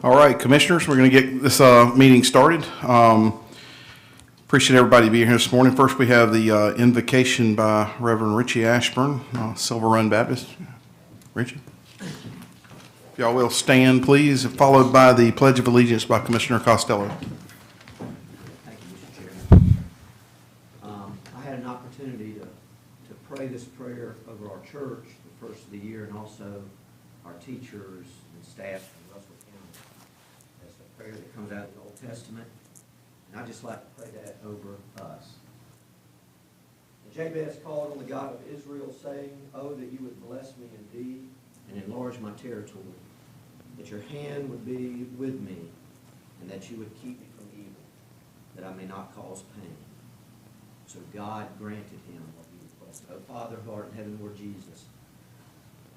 All right, Commissioners, we're going to get this meeting started. Appreciate everybody being here this morning. First, we have the invocation by Reverend Richie Ashburn, Silver Run Baptist. Richie? If y'all will stand, please, followed by the Pledge of Allegiance by Commissioner Costello. Thank you, Mr. Chairman. I had an opportunity to pray this prayer over our church the first of the year, and also our teachers and staff in Russell County. That's a prayer that comes out of the Old Testament, and I'd just like to pray that over us. And Jabez called on the God of Israel, saying, "Oh, that you would bless me indeed and enlarge my territory, that your hand would be with me, and that you would keep me from evil, that I may not cause pain." So God granted him what he requested. Oh, Father who art in heaven, Lord Jesus,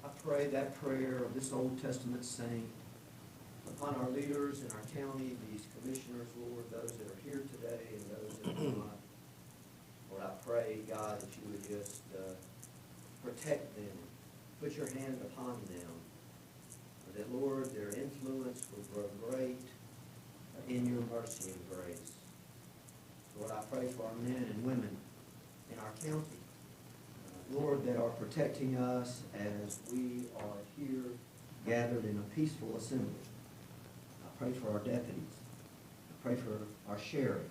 I pray that prayer of this Old Testament saint upon our leaders in our county, these commissioners, Lord, those that are here today and those that are not. Lord, I pray, God, that you would just protect them, put your hand upon them, that, Lord, their influence will grow great in your mercy and grace. Lord, I pray for our men and women in our county, Lord, that are protecting us as we are here gathered in a peaceful assembly. I pray for our deputies. I pray for our sheriff.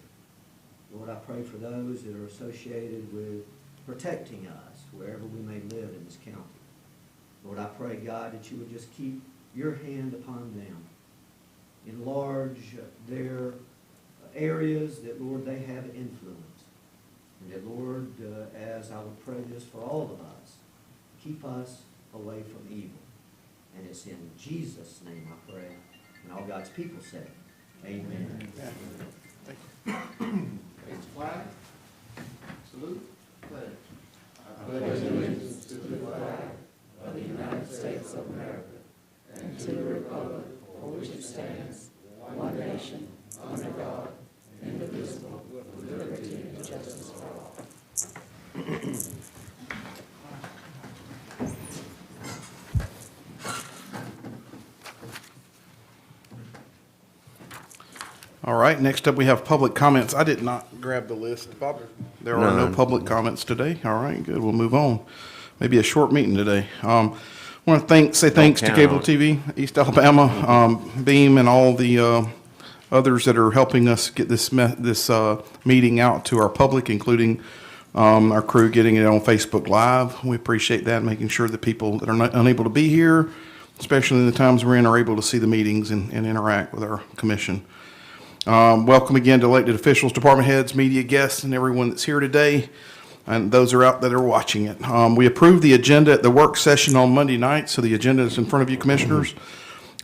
Lord, I pray for those that are associated with protecting us wherever we may live in this county. Lord, I pray, God, that you would just keep your hand upon them. Enlarge their areas that, Lord, they have influence. And that, Lord, as I would pray this for all of us, keep us away from evil. And it's in Jesus' name I pray. And all God's people say, amen. Thank you. Raise the flag. Salute. Pledge. I pledge allegiance to the flag of the United States of America and to the republic for which it stands, one nation, under God, indivisible, with liberty and justice for all. All right, next up we have public comments. I did not grab the list, Bob. There are no public comments today. All right, good. We'll move on. Maybe a short meeting today. I want to say thanks to Cable TV, East Alabama, Beam, and all the others that are helping us get this meeting out to our public, including our crew getting it on Facebook Live. We appreciate that, making sure that people that are not unable to be here, especially in the times we're in, are able to see the meetings and interact with our commission. Welcome again to elected officials, department heads, media guests, and everyone that's here today, and those are out that are watching it. We approved the agenda at the work session on Monday night, so the agenda is in front of you, commissioners.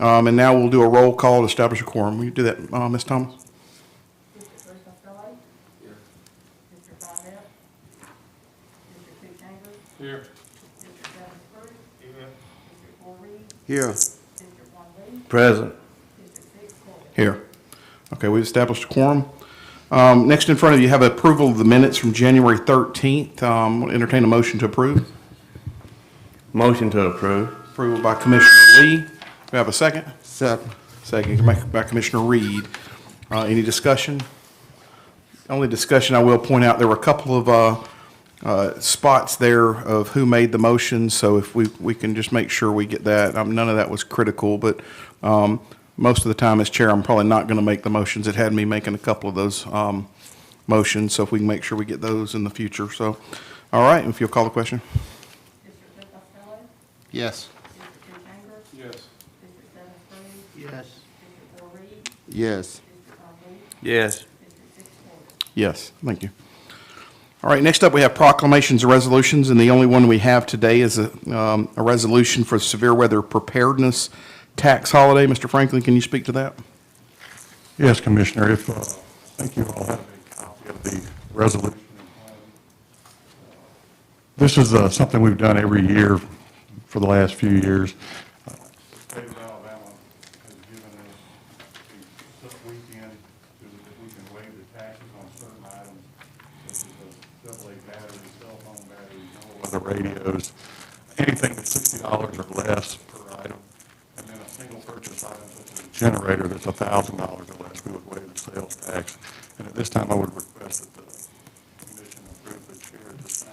And now we'll do a roll call to establish a quorum. Will you do that, Ms. Thomas? Mr. Costello? Here. Mr. Barnett? Mr. Two Chambers? Here. Mr. Hertzburg? Here. Mr. Quorum? Here. Mr. Lee? Present. Mr. Six? Here. Okay, we've established a quorum. Next in front of you have approval of the minutes from January 13th. We'll entertain a motion to approve. Motion to approve. Approval by Commissioner Lee. Do we have a second? Second. Second by Commissioner Reed. Any discussion? Only discussion I will point out, there were a couple of spots there of who made the motion, so if we can just make sure we get that. None of that was critical, but most of the time as chair, I'm probably not going to make the motions. It had me making a couple of those motions, so if we can make sure we get those in the future. So, all right, if you'll call the question. Mr. Costello? Yes. Mr. Two Chambers? Yes. Mr. Seven? Yes. Mr. Four Reed? Yes. Mr. Lee? Yes. Mr. Six? Yes, thank you. All right, next up we have proclamations and resolutions, and the only one we have today is a resolution for severe weather preparedness tax holiday. Mr. Franklin, can you speak to that? Yes, Commissioner. I think you all have a copy of the resolution. This is something we've done every year for the last few years. The state of Alabama has given us a weekend so that we can waive the taxes on certain items, such as AA batteries, cell phone batteries, no weather radios, anything that's $60 or less per item, and then a single purchase item such as a generator that's $1,000 or less, we would waive the sales tax. And at this time, I would request that the commission approve the chair to sign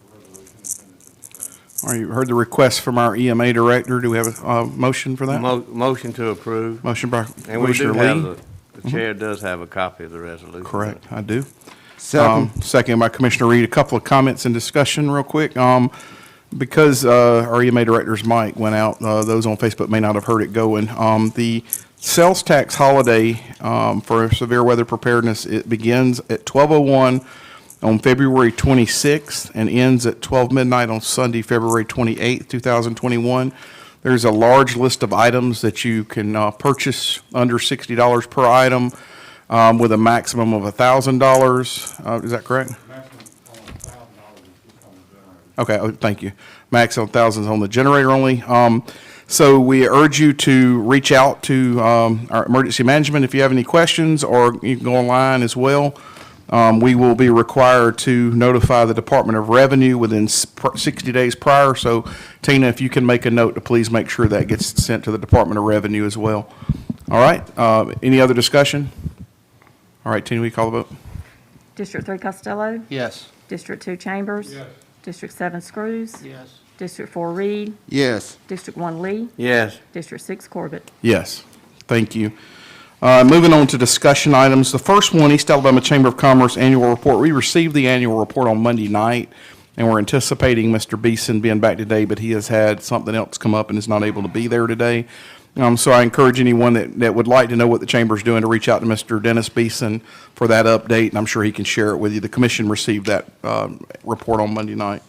the resolution and send it to the clerk. All right, you heard the request from our EMA director. Do we have a motion for that? Motion to approve. Motion by And we do Commissioner have, Lee. the chair does have a copy of the resolution. Correct, I do. Second. Second by Commissioner Reed. A couple of comments and discussion real quick. Because our EMA director's mic went out, those on Facebook may not have heard it going. The sales tax holiday for severe weather preparedness, it begins at 12:01 on February 26th and ends at 12 midnight on Sunday, February 28th, 2021. There's a large list of items that you can purchase under $60 per item with a maximum of $1,000. Is that correct? Maximum on $1,000 is just on the generator. Okay, thank you. Max on thousands on the generator only. So we urge you to reach out to our emergency management if you have any questions, or you can go online as well. We will be required to notify the Department of Revenue within 60 days prior. So Tina, if you can make a note to please make sure that gets sent to the Department of Revenue as well. All right, any other discussion? All right, Tina, will you call the vote? District 3 Costello. Yes. District 2 Chambers. Yes. District 7 Screws. Yes. District 4 Reed. Yes. District 1 Lee. Yes. District 6 Corbett. Yes, thank you. Moving on to discussion items. The first one, East Alabama Chamber of Commerce Annual Report. We received the annual report on Monday night, and we're anticipating Mr. Beeson being back today, but he has had something else come up and is not able to be there today. So I encourage anyone that would like to know what the Chamber's doing to reach out to Mr. Dennis Beeson for that update, and I'm sure he can share it with you. The commission received that report on Monday night.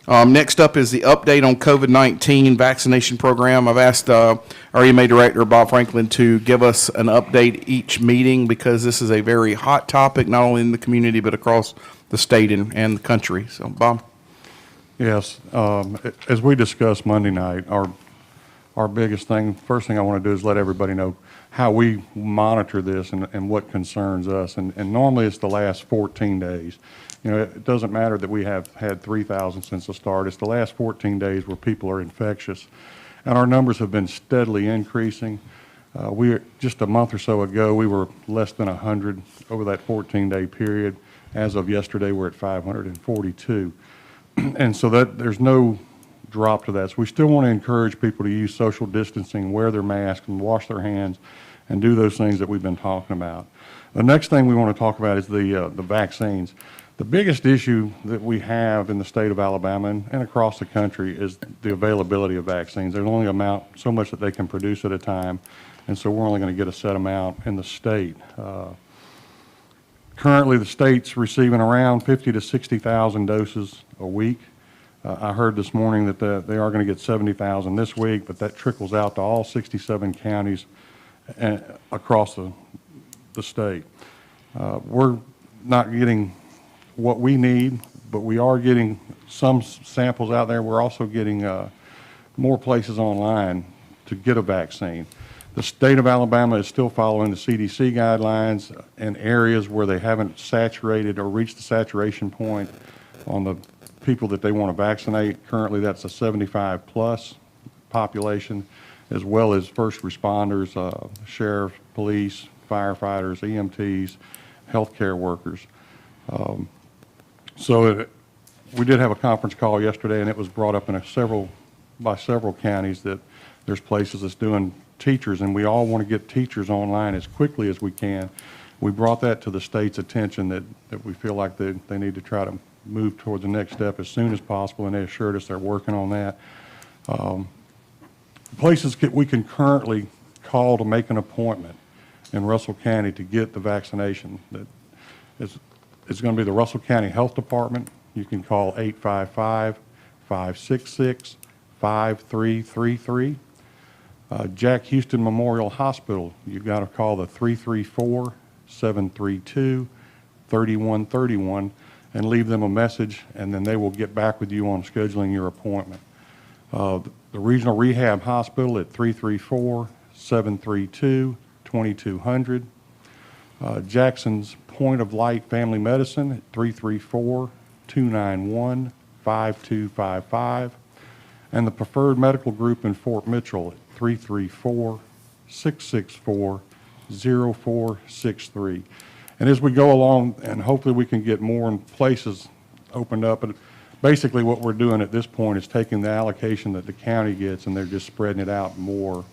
Next up is the update on COVID-19 vaccination program. I've asked our EMA Director, Bob Franklin, to give us an update each meeting because this is a very hot topic, not only in the community, but across the state and the country. So, Bob? Yes, as we discussed Monday night, our biggest thing, first thing I want to do is let everybody know how we monitor this and what concerns us. And normally it's the last 14 days. You know, it doesn't matter that we have had 3,000 since the start. It's the last 14 days where people are infectious. And our numbers have been steadily increasing. Just a month or so ago, we were less than 100 over that 14-day period. As of yesterday, we're at 542. And so there's no drop to that. So we still want to encourage people to use social distancing, wear their masks, and wash their hands, and do those things that we've been talking about. The next thing we want to talk about is the vaccines. The biggest issue that we have in the state of Alabama and across the country is the availability of vaccines. There's only so much that they can produce at a time, and so we're only going to get a set amount in the state. Currently, the state's receiving around 50 to 60,000 doses a week. I heard this morning that they are going to get 70,000 this week, but that trickles out to all 67 counties across the state. We're not getting what we need, but we are getting some samples out there. We're also getting more places online to get a vaccine. The state of Alabama is still following the CDC guidelines in areas where they haven't saturated or reached the saturation point on the people that they want to vaccinate. Currently, that's a 75-plus population, as well as first responders, sheriff, police, firefighters, EMTs, healthcare workers. We did have a conference call yesterday, and it was brought up by several counties that there's places that's doing teachers, and we all want to get teachers online as quickly as we can. We brought that to the state's attention that we feel like they need to try to move toward the next step as soon as possible, and they assured us they're working on that. Places we can currently call to make an appointment in Russell County to get the vaccination. It's going to be the Russell County Health Department. You can call 855-566-5333. Jack Houston Memorial Hospital, you've got to call the 334-732-3131 and leave them a message, and then they will get back with you on scheduling your appointment. The Regional Rehab Hospital at 334-732-2200. Jackson's Point of Light Family Medicine at 334-291-5255. And the Preferred Medical Group in Fort Mitchell at 334-732-8200. 664-0463. And as we go along, and hopefully we can get more places opened up, but basically what we're doing at this point is taking the allocation that the county gets, and they're just spreading it out more,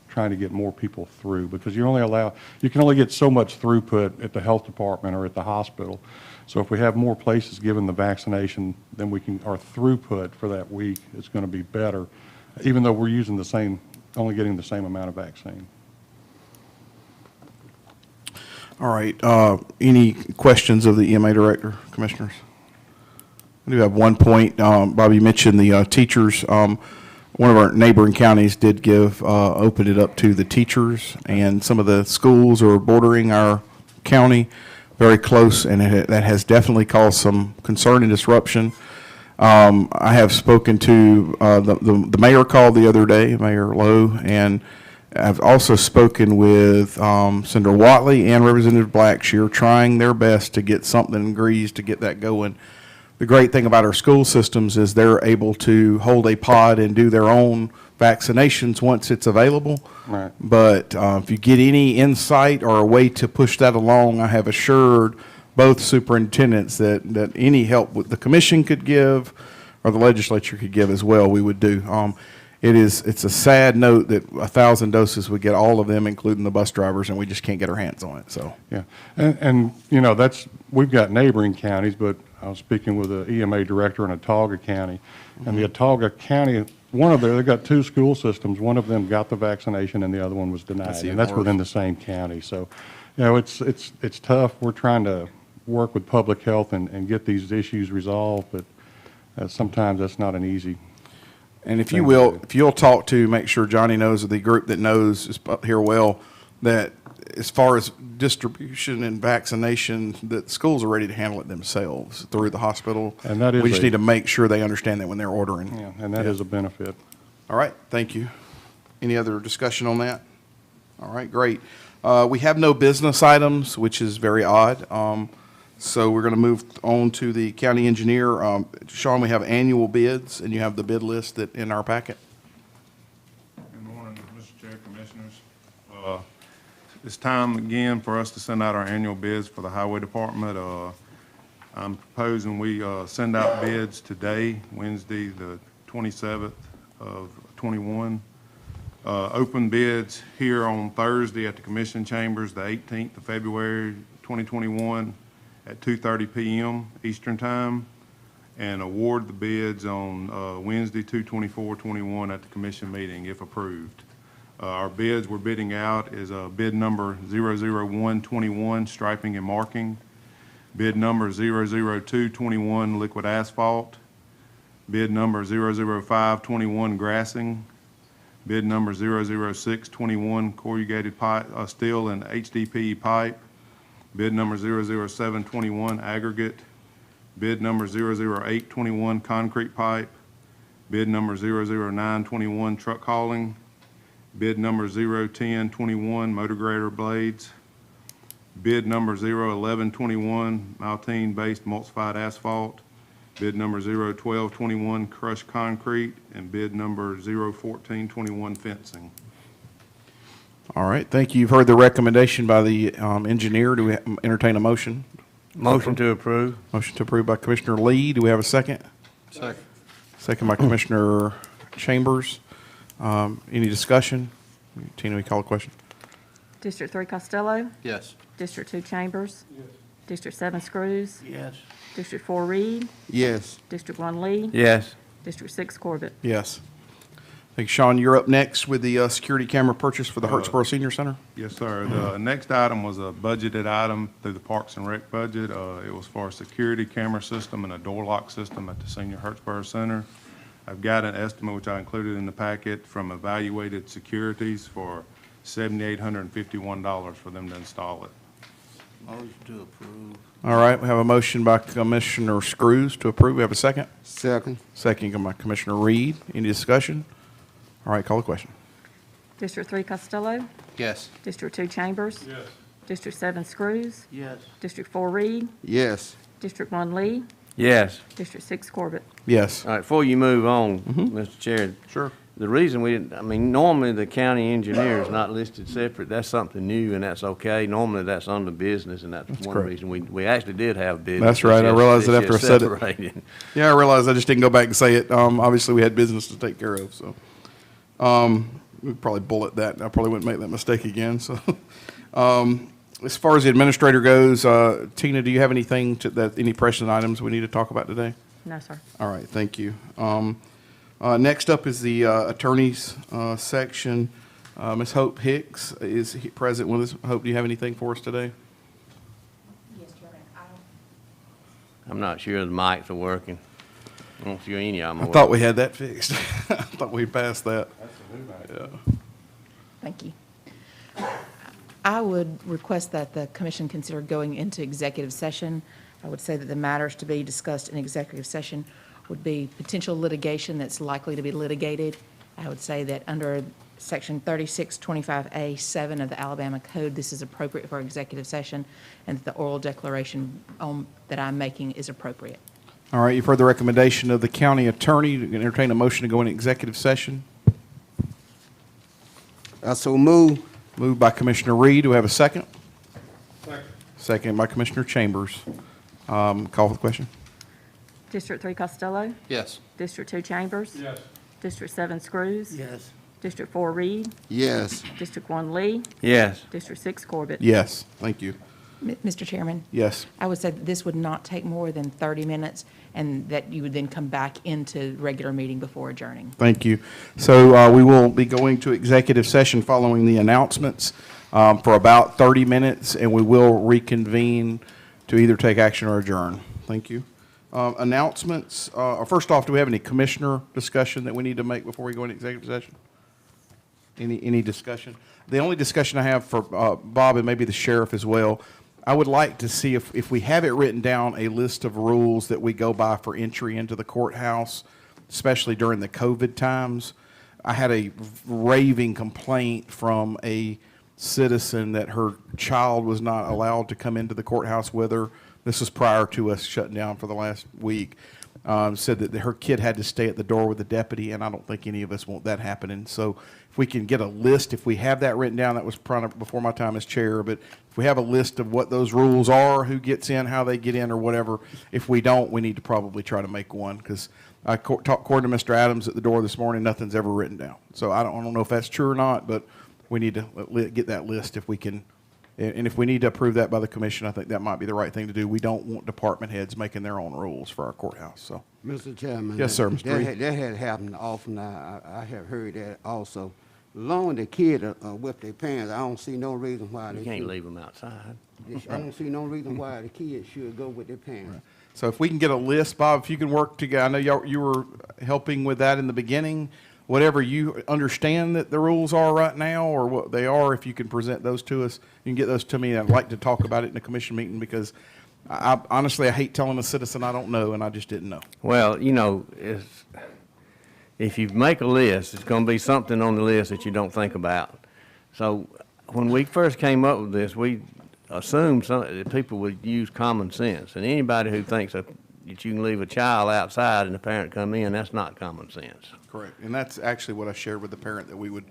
trying to get more people through, because you can only get so much throughput at the health department or at the hospital. So if we have more places given the vaccination, then our throughput for that week is going to be better, even though we're using only getting the same amount of vaccine. All right, any questions of the EMA director, commissioners? I do have one point. Bobby mentioned the teachers. One of our neighboring counties did open it up to the teachers, and some of the schools are bordering our county, very close, and that has definitely caused some concern and disruption. I have spoken to the mayor called the other day, Mayor Lowe, and I've also spoken with Senator Watley and Representative Blackshear, trying their best to get something agreed to get that going. The great thing about our school systems is they're able to hold a pod and do their own vaccinations once it's available. Right. But if you get any insight or a way to push that along, I have assured both superintendents that any help the commission could give or the legislature could give as well, we would do. It's a sad note that 1,000 doses would get all of them, including the bus drivers, and we just can't get our hands on it. So Yeah, and we've got neighboring counties, but I was speaking with the EMA director in Autauga County, and the Autauga County, they've got two school systems. One of them got the vaccination, and the other one was denied, and that's within the same county. So, it's tough. We're trying to work with public health and get these issues resolved, but sometimes that's not an easy. And if you'll talk to, make sure Johnny knows, of the group that knows is up here well, that as far as distribution and vaccination, that schools are ready to handle it themselves through the hospital. And that is we just need to make sure they understand that when they're ordering. Yeah, and that is a benefit. All right, thank you. Any other discussion on that? All right, great. We have no business items, which is very odd. So we're going to move on to the county engineer. Sean, we have annual bids, and you have the bid list in our packet. Good morning, Mr. Chair, Commissioners. It's time again for us to send out our annual bids for the Highway Department. I'm proposing we send out bids today, Wednesday, the 27th of 21. Open bids here on Thursday at the Commission Chambers, the 18th of February, 2021, at 2:30 p.m. Eastern Time, and award the bids on Wednesday, 2/24/21 at the Commission meeting, if approved. Our bids we're bidding out is bid number 00121, striping and marking, bid number 00221, liquid asphalt, bid number 00521, grassing, bid number 00621, corrugated pipe, steel and HDPE pipe, bid number 00721, aggregate, bid number 00821, concrete pipe, bid number 00921, truck hauling, bid number 01021, motor grader blades, bid number 01121, Maltine-based emulsified asphalt, bid number 01221, crushed concrete, and bid number 01421, fencing. All right, thank you. You've heard the recommendation by the engineer. Do we entertain a motion? Motion to approve. Motion to approve by Commissioner Lee. Do we have a second? Second. Second by Commissioner Chambers. Any discussion? Tina, we call a question? District 3 Costello. Yes. District 2 Chambers. Yes. District 7 Screws. Yes. District 4 Reed. Yes. District 1 Lee. Yes. District 6 Corbett. Yes. Thank you, Sean. You're up next with the security camera purchase for the Hertzburg Senior Center. Yes, sir. The next item was a budgeted item through the Parks and Rec budget. It was for a security camera system and a door lock system at the Senior Hertzburg Center. I've got an estimate, which I included in the packet, from Evaluated Securities for $7,851 for them to install it. Motion to approve. All right, we have a motion by Commissioner Screws to approve. We have a second. Second. Second by Commissioner Reed. Any discussion? All right, call the question. District 3 Costello. Yes. District 2 Chambers. Yes. District 7 Screws. Yes. District 4 Reed. Yes. District 1 Lee. Yes. District 6 Corbett. Yes. All right, before you move on, Mr. Chair, Sure. The reason we didn't, I mean, normally the county engineer is not listed separate. That's something new, and that's okay. Normally, that's under business, and that's one correct. reason we actually did have business. That's right. I It's realized just- that after it's I said just it. separated. Yeah, I realized I just didn't go back and say it. Obviously, we had business to take care of, so. We'd probably bullet that. I probably wouldn't make that mistake again, so. As far as the administrator goes, Tina, do you have anything any pressing items we need to talk about today? No, sir. All right, thank you. Next up is the attorneys section. Ms. Hope Hicks is present with us. Hope, do you have anything for us today? Yes, Chairman. I'm not sure the mics are working. I don't see any of them. I thought we had that fixed. I thought we passed that. Yeah. Thank you. I would request that the commission consider going into executive session. I would say that the matters to be discussed in executive session would be potential litigation that's likely to be litigated. I would say that under Section 3625A7 of the Alabama Code, this is appropriate for executive session, and that the oral declaration that I'm making is appropriate. All right, you've heard the recommendation of the county attorney. You can entertain a motion to go into executive session. I so move. Moved by Commissioner Reed. Do we have a second? Second by Commissioner Chambers. Call for the question. District 3 Costello. Yes. District 2 Chambers. Yes. District 7 Screws. Yes. District 4 Reed. Yes. District 1 Lee. Yes. District 6 Corbett. Yes, thank you. Mr. Chairman? Yes. I would say that this would not take more than 30 minutes, and that you would then come back into regular meeting before adjourning. Thank you. So we will be going to executive session following the announcements for about 30 minutes, and we will reconvene to either take action or adjourn. Thank you. Announcements. First off, do we have any commissioner discussion that we need to make before we go into executive session? Any discussion? The only discussion I have for Bob and maybe the sheriff as well, I would like to see if we have it written down, a list of rules that we go by for entry into the courthouse, especially during the COVID times. I had a raving complaint from a citizen that her child was not allowed to come into the courthouse with her. This was prior to us shutting down for the last week. Said that her kid had to stay at the door with the deputy, and I don't think any of us want that happening. So if we can get a list, if we have that written down, that was probably before my time as chair, but if we have a list of what those rules are, who gets in, how they get in, or whatever, if we don't, we need to probably try to make one, because according to Mr. Adams at the door this morning, nothing's ever written down. So I don't know if that's true or not, but we need to get that list if we can. And if we need to approve that by the commission, I think that might be the right thing to do. We don't want department heads making their own rules for our courthouse, so. Mr. Chairman. Yes, sir, Mr. Reed. That had happened often. I have heard that also. As long as the kid are with their parents, I don't see no reason why You they can't should. leave them outside. I don't see no reason why the kids should go with their parents. So if we can get a list, Bob, if you can work together, I know you were helping with that in the beginning. Whatever you understand that the rules are right now, or what they are, if you can present those to us, you can get those to me. I'd like to talk about it in a commission meeting, because honestly, I hate telling a citizen I don't know, and I just didn't know. Well, you know, if you make a list, it's going to be something on the list that you don't think about. So when we first came up with this, we assumed that people would use common sense. And anybody who thinks that you can leave a child outside and the parent come in, that's not common sense. Correct. And that's actually what I shared with the parent, that we would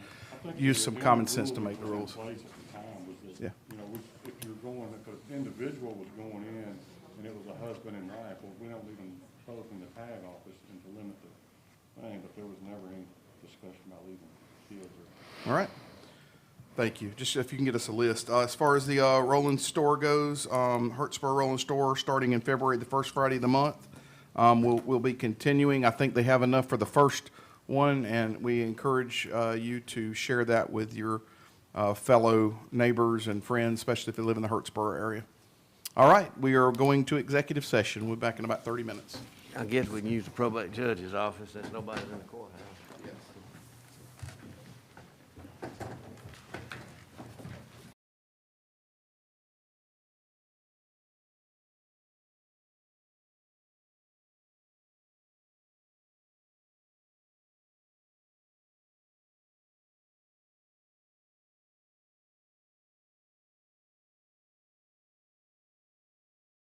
use some common sense to make the rules. Place at the time was that, Yeah. you know, if you're going, if an individual was going in and it was a husband and wife, well, we don't leave them both in the tag office and to limit the thing, but there was never any discussion about leaving kids or. All right. Thank you. Just if you can get us a list. As far as the Roland store goes, Hertzburg Roland store, starting in February, the first Friday of the month, we'll be continuing. I think they have enough for the first one, and we encourage you to share that with your fellow neighbors and friends, especially if they live in the Hertzburg area. All right, we are going to executive session. We'll be back in about 30 minutes. I guess we can use the probate judge's office since nobody's in the courthouse.